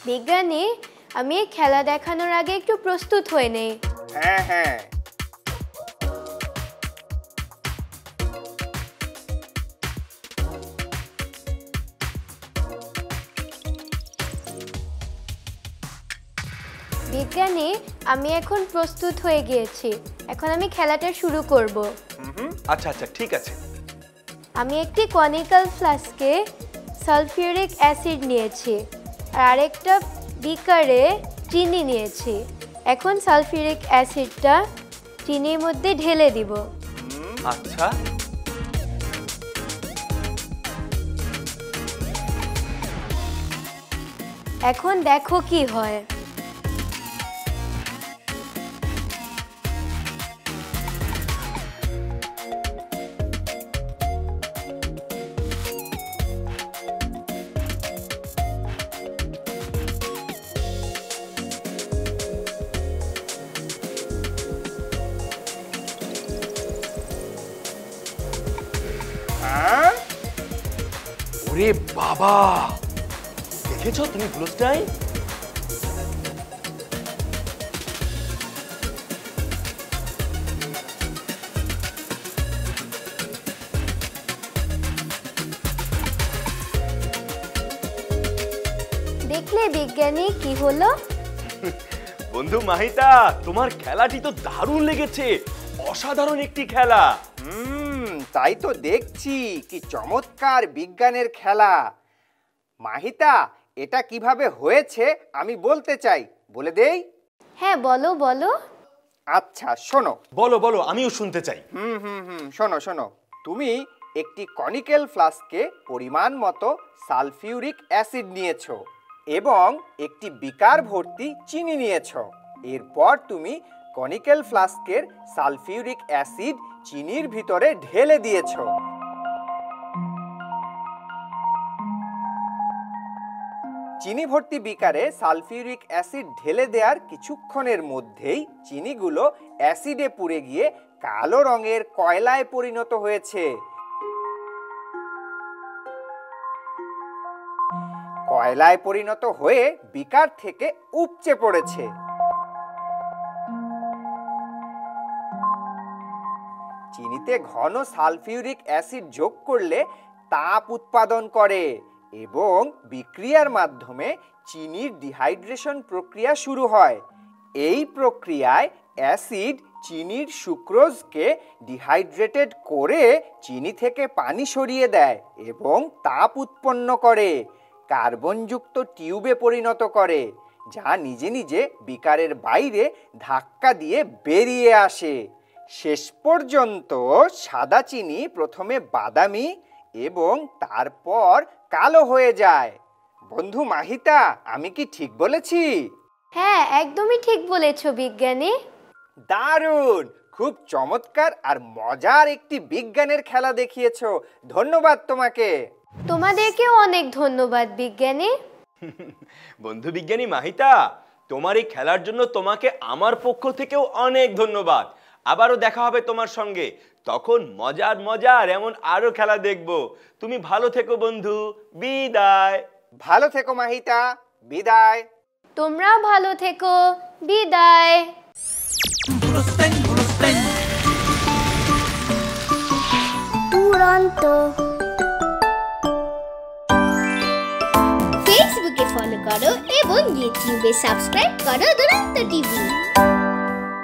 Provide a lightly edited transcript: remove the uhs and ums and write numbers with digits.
বিজ্ঞানী, আমি এই খেলা দেখানোর আগে একটু প্রস্তুত হয়ে নেই। হ্যাঁ হ্যাঁ। বিজ্ঞানী, আমি এখন প্রস্তুত হয়ে গিয়েছি। এখন আমি খেলাটা শুরু করব। আচ্ছা আচ্ছা, ঠিক আছে। আমি একটি কনিক্যাল ফ্লাস্কে সালফিউরিক অ্যাসিড নিয়েছি আর আরেকটা বিকারে চিনি নিয়েছি। এখন সালফিউরিক অ্যাসিডটা চিনির মধ্যে ঢেলে দিব। আচ্ছা, এখন দেখো কি হয়। ওরে বাবা, দেখেছো তুমি ব্লুস্টাইন? দেখলে বিজ্ঞানী কি হলো? বন্ধু মাহিতা, তোমার খেলাটি তো দারুণ লেগেছে। অসাধারণ একটি খেলা। তাই তো দেখছি, কি চমৎকার বিজ্ঞানের খেলা। মাহিতা, এটা কিভাবে হয়েছে আমি বলতে চাই, বলে দেই? হ্যাঁ, বলো বলো। আচ্ছা শোনো। বলো বলো, আমিও শুনতে চাই। শোনো শোনো। তুমি একটি কনিক্যাল ফ্লাস্কে পরিমাণ মতো সালফিউরিক অ্যাসিড নিয়েছো এবং একটি বিকার ভর্তি চিনি নিয়েছো। এরপর তুমি কনিক্যাল ফ্লাস্কের সালফিউরিক অ্যাসিড চিনির ভিতরে ঢেলে দিয়েছো। চিনি ভর্তি বিকারে সালফিউরিক অ্যাসিড ঢেলে দেওয়ার কিছুক্ষণের মধ্যেই চিনিগুলো অ্যাসিডে পুড়ে গিয়ে কালো রঙের কয়লায় পরিণত হয়েছে। কয়লায় পরিণত হয়ে বিকার থেকে উপচে পড়েছে। চিনিতে ঘন সালফিউরিক অ্যাসিড যোগ করলে তাপ উৎপাদন করে এবং বিক্রিয়ার মাধ্যমে চিনির ডিহাইড্রেশন প্রক্রিয়া শুরু হয়। এই প্রক্রিয়ায় অ্যাসিড চিনির সুক্রোজকে ডিহাইড্রেটেড করে চিনি থেকে পানি সরিয়ে দেয় এবং তাপ উৎপন্ন করে কার্বনযুক্ত টিউবে পরিণত করে, যা নিজে নিজে বিকারের বাইরে ধাক্কা দিয়ে বেরিয়ে আসে। শেষ পর্যন্ত সাদা চিনি প্রথমে বাদামি এবং তারপর কালো হয়ে যায়। বন্ধু মাহিতা, আমি কি ঠিক বলেছি? হ্যাঁ, একদমই ঠিক বলেছো বিজ্ঞানী। দারুণ, খুব চমৎকার আর মজার একটি বিজ্ঞানের খেলা দেখিয়েছো। ধন্যবাদ তোমাকে। তোমাদেরকেও অনেক ধন্যবাদ বিজ্ঞানী। বন্ধু বিজ্ঞানী মাহিতা, তোমার এই খেলার জন্য তোমাকে আমার পক্ষ থেকেও অনেক ধন্যবাদ। আবারও দেখা হবে তোমার সঙ্গে, তখন মজার মজার এমন আরো খেলা দেখব। তুমি ভালো থেকো বন্ধু, বিদায়। ভালো থেকো মাহিতা, বিদায়। তোমরাও ভালো থেকো, বিদায়। দুরন্ত। ফেসবুকে ফলো করো এবং ইউটিউবে সাবস্ক্রাইব করো দুরন্ত টিভি।